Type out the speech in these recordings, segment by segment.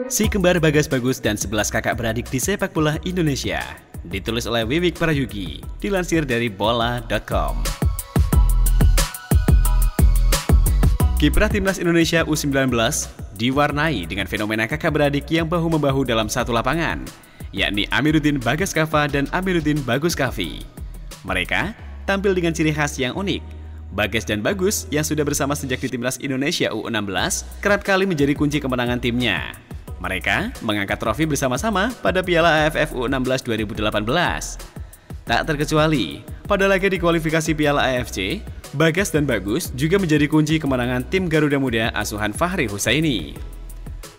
Si kembar Bagas Bagus dan 11 kakak beradik di sepak bola Indonesia. Ditulis oleh Wiwik Prayugi, dilansir dari bola.com. Kiprah Timnas Indonesia U19 diwarnai dengan fenomena kakak beradik yang bahu-membahu dalam satu lapangan, yakni Amiruddin Bagas Kava dan Amiruddin Bagus Kavi. Mereka tampil dengan ciri khas yang unik. Bagas dan Bagus yang sudah bersama sejak di Timnas Indonesia U16 kerap kali menjadi kunci kemenangan timnya. Mereka mengangkat trofi bersama-sama pada Piala AFF U16 2018. Tak terkecuali, pada laga di kualifikasi Piala AFC, Bagas dan Bagus juga menjadi kunci kemenangan tim Garuda Muda asuhan Fahri Husaini.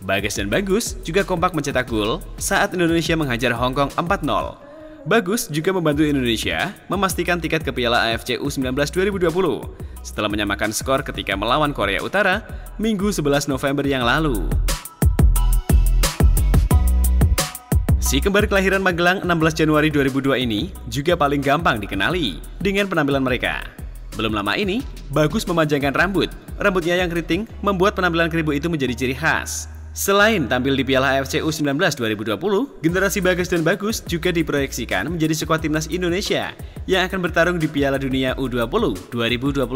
Bagas dan Bagus juga kompak mencetak gol saat Indonesia menghajar Hong Kong 4-0. Bagus juga membantu Indonesia memastikan tiket ke Piala AFC U19 2020 setelah menyamakan skor ketika melawan Korea Utara Minggu 11 November yang lalu. Si kembar kelahiran Magelang 16 Januari 2002 ini juga paling gampang dikenali dengan penampilan mereka. Belum lama ini, Bagus memanjangkan rambutnya yang keriting membuat penampilan keribu itu menjadi ciri khas. Selain tampil di Piala AFC U19 2020, generasi Bagas dan Bagus juga diproyeksikan menjadi skuad Timnas Indonesia yang akan bertarung di Piala Dunia U20 2021.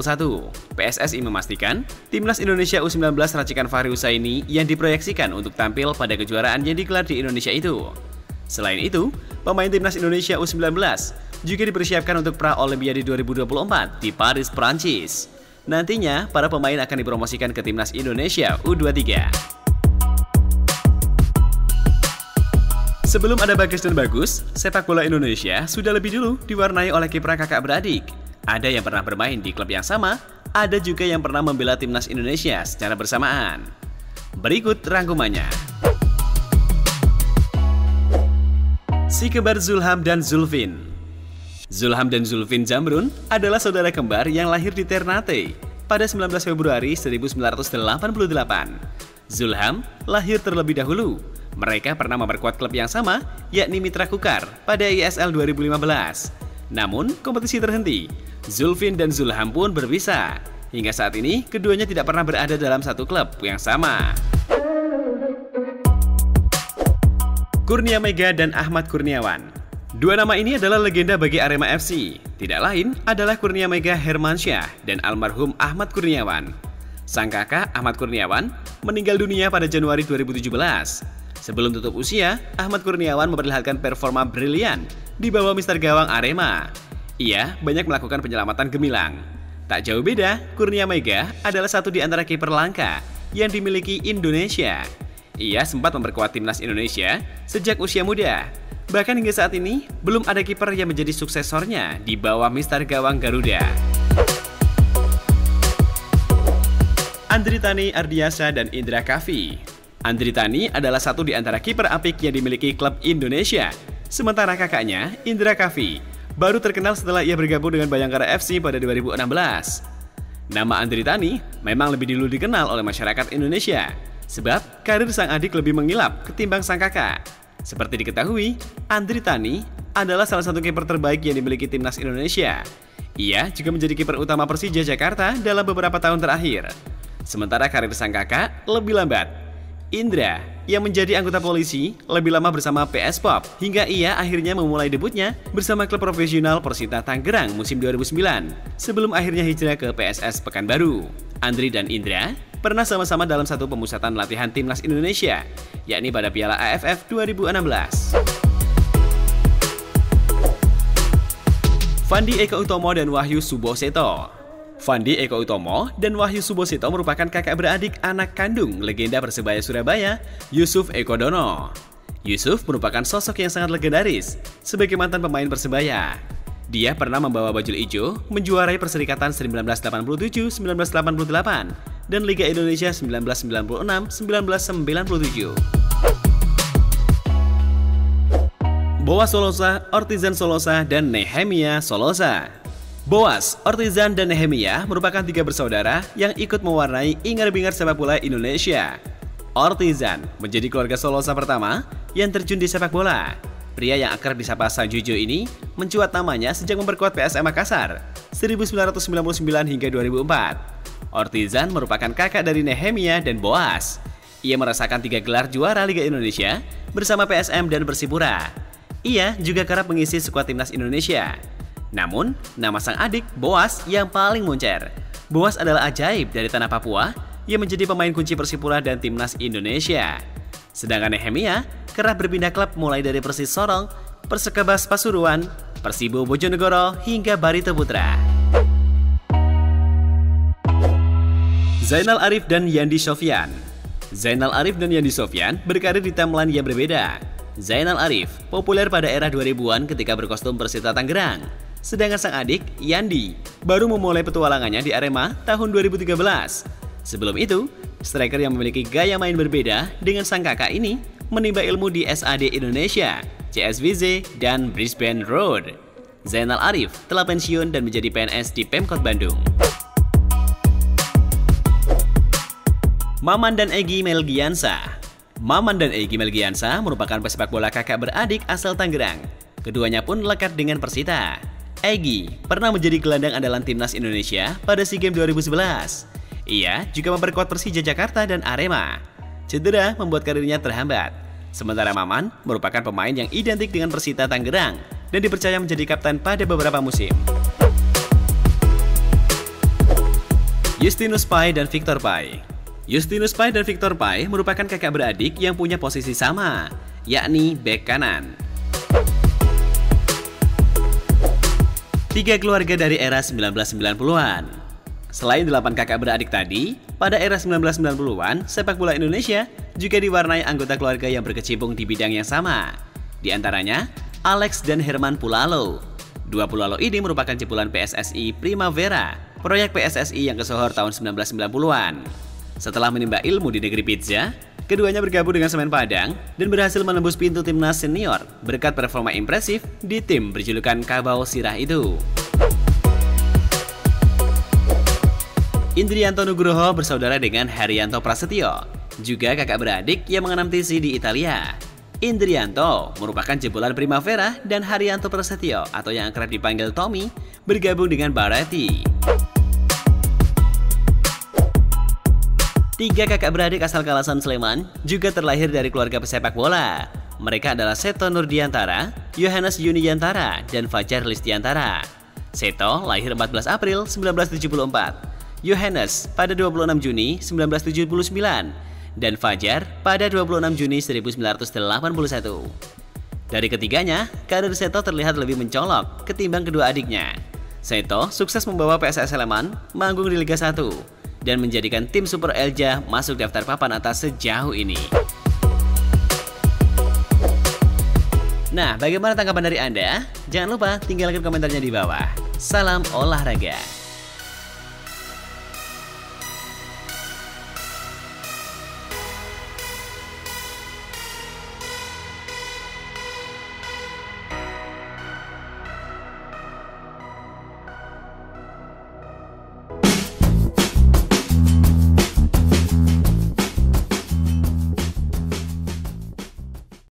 PSSI memastikan, Timnas Indonesia U19 racikan Fahri Husaini yang diproyeksikan untuk tampil pada kejuaraan yang digelar di Indonesia itu. Selain itu, pemain Timnas Indonesia U19 juga dipersiapkan untuk Pra-Olimpiade 2024 di Paris, Prancis. Nantinya, para pemain akan dipromosikan ke Timnas Indonesia U23. Sebelum ada Bagas dan Bagus, sepak bola Indonesia sudah lebih dulu diwarnai oleh kiprah kakak beradik. Ada yang pernah bermain di klub yang sama, ada juga yang pernah membela Timnas Indonesia secara bersamaan. Berikut rangkumannya. Si kembar Zulham dan Zulfin. Zulham dan Zulfin Zamrun adalah saudara kembar yang lahir di Ternate pada 19 Februari 1988. Zulham lahir terlebih dahulu. Mereka pernah memperkuat klub yang sama, yakni Mitra Kukar pada ISL 2015. Namun, kompetisi terhenti. Zulfin dan Zulham pun berpisah. Hingga saat ini, keduanya tidak pernah berada dalam satu klub yang sama. Kurnia Mega dan Ahmad Kurniawan. Dua nama ini adalah legenda bagi Arema FC. Tidak lain adalah Kurnia Mega Hermansyah dan almarhum Ahmad Kurniawan. Sang kakak Ahmad Kurniawan meninggal dunia pada Januari 2017. Sebelum tutup usia, Ahmad Kurniawan memperlihatkan performa brilian di bawah Mister Gawang Arema. Ia banyak melakukan penyelamatan gemilang. Tak jauh beda, Kurnia Mega adalah satu di antara kiper langka yang dimiliki Indonesia. Ia sempat memperkuat Timnas Indonesia sejak usia muda. Bahkan hingga saat ini, belum ada kiper yang menjadi suksesornya di bawah Mister Gawang Garuda. Andritani Ardiasa dan Indra Kavi. Andritani adalah satu di antara kiper apik yang dimiliki klub Indonesia. Sementara kakaknya, Indra Kavi, baru terkenal setelah ia bergabung dengan Bayangkara FC pada 2016. Nama Andritani memang lebih dulu dikenal oleh masyarakat Indonesia, sebab karir sang adik lebih mengilap ketimbang sang kakak. Seperti diketahui, Andritani adalah salah satu kiper terbaik yang dimiliki Timnas Indonesia. Ia juga menjadi kiper utama Persija Jakarta dalam beberapa tahun terakhir. Sementara karir sang kakak lebih lambat. Indra, yang menjadi anggota polisi, lebih lama bersama PS Pop hingga ia akhirnya memulai debutnya bersama klub profesional Persita Tangerang musim 2009 sebelum akhirnya hijrah ke PSS Pekanbaru. Andri dan Indra pernah sama-sama dalam satu pemusatan latihan Timnas Indonesia, yakni pada Piala AFF 2016. Fandi Eko Utomo dan Wahyu Suboseto. Fandi Eko Utomo dan Wahyu Suboseto merupakan kakak beradik anak kandung legenda Persebaya Surabaya, Yusuf Eko Dono. Yusuf merupakan sosok yang sangat legendaris sebagai mantan pemain Persebaya. Dia pernah membawa bajul ijo menjuarai Perserikatan 1987-1988 dan Liga Indonesia 1996-1997. Boas Solosa, Ortizan Solosa, dan Nehemia Solosa. Boas, Ortizan, dan Nehemia merupakan tiga bersaudara yang ikut mewarnai ingar-bingar sepak bola Indonesia. Ortizan menjadi keluarga Solosa pertama yang terjun di sepak bola. Pria yang akrab disapa Sanjujo ini mencuat namanya sejak memperkuat PSM Makassar 1999 hingga 2004. Ortizan merupakan kakak dari Nehemia dan Boas. Ia merasakan 3 gelar juara Liga Indonesia bersama PSM dan Persipura. Ia juga kerap mengisi skuad timnas Indonesia. Namun, nama sang adik, Boas, yang paling moncer. Boas adalah ajaib dari tanah Papua yang menjadi pemain kunci Persipura dan timnas Indonesia. Sedangkan Nehemia kerap berpindah klub mulai dari Persis Sorong, Persekabas Pasuruan, Persibo Bojonegoro, hingga Barito Putra. Zainal Arif dan Yandi Sofyan. Zainal Arif dan Yandi Sofyan berkarir di timeline yang berbeda. Zainal Arif populer pada era 2000-an ketika berkostum Persita Tangerang. Sedangkan sang adik, Yandi, baru memulai petualangannya di Arema tahun 2013. Sebelum itu, striker yang memiliki gaya main berbeda dengan sang kakak ini menimba ilmu di SAD Indonesia, CSWZ, dan Brisbane Road. Zainal Arif telah pensiun dan menjadi PNS di Pemkot Bandung. Maman dan Egy Melgiansa. Maman dan Egy Melgiansa merupakan pesepak bola kakak beradik asal Tangerang. Keduanya pun lekat dengan Persita. Egy pernah menjadi gelandang andalan timnas Indonesia pada SEA Games 2011. Ia juga memperkuat Persija Jakarta dan Arema. Cedera membuat karirnya terhambat. Sementara Maman merupakan pemain yang identik dengan Persita Tangerang dan dipercaya menjadi kapten pada beberapa musim. Justinus Pai dan Victor Pai. Justinus Pai dan Victor Pai merupakan kakak beradik yang punya posisi sama, yakni bek kanan. 3 keluarga dari era 1990-an. Selain 8 kakak beradik tadi, pada era 1990-an, sepak bola Indonesia juga diwarnai anggota keluarga yang berkecimpung di bidang yang sama. Di antaranya, Alex dan Herman Pulalo. 2 Pulalo ini merupakan jebolan PSSI Primavera, proyek PSSI yang kesohor tahun 1990-an. Setelah menimba ilmu di negeri pizza, keduanya bergabung dengan Semen Padang dan berhasil menembus pintu timnas senior berkat performa impresif di tim berjulukan Kabau Sirah itu. Indrianto Nugroho bersaudara dengan Haryanto Prasetyo, juga kakak beradik yang mengenam TC di Italia. Indrianto merupakan jebolan Primavera dan Haryanto Prasetyo atau yang akrab dipanggil Tommy bergabung dengan Baretti. 3 kakak beradik asal Kalasan Sleman juga terlahir dari keluarga pesepak bola. Mereka adalah Seto Nurdiantara, Yohanes Yuniantara, dan Fajar Listiantara. Seto lahir 14 April 1974, Yohanes pada 26 Juni 1979, dan Fajar pada 26 Juni 1981. Dari ketiganya, karir Seto terlihat lebih mencolok ketimbang kedua adiknya. Seto sukses membawa PSS Sleman manggung di Liga 1 dan menjadikan tim Super Elja masuk daftar papan atas sejauh ini. Nah, bagaimana tanggapan dari Anda? Jangan lupa tinggalkan komentarnya di bawah. Salam olahraga.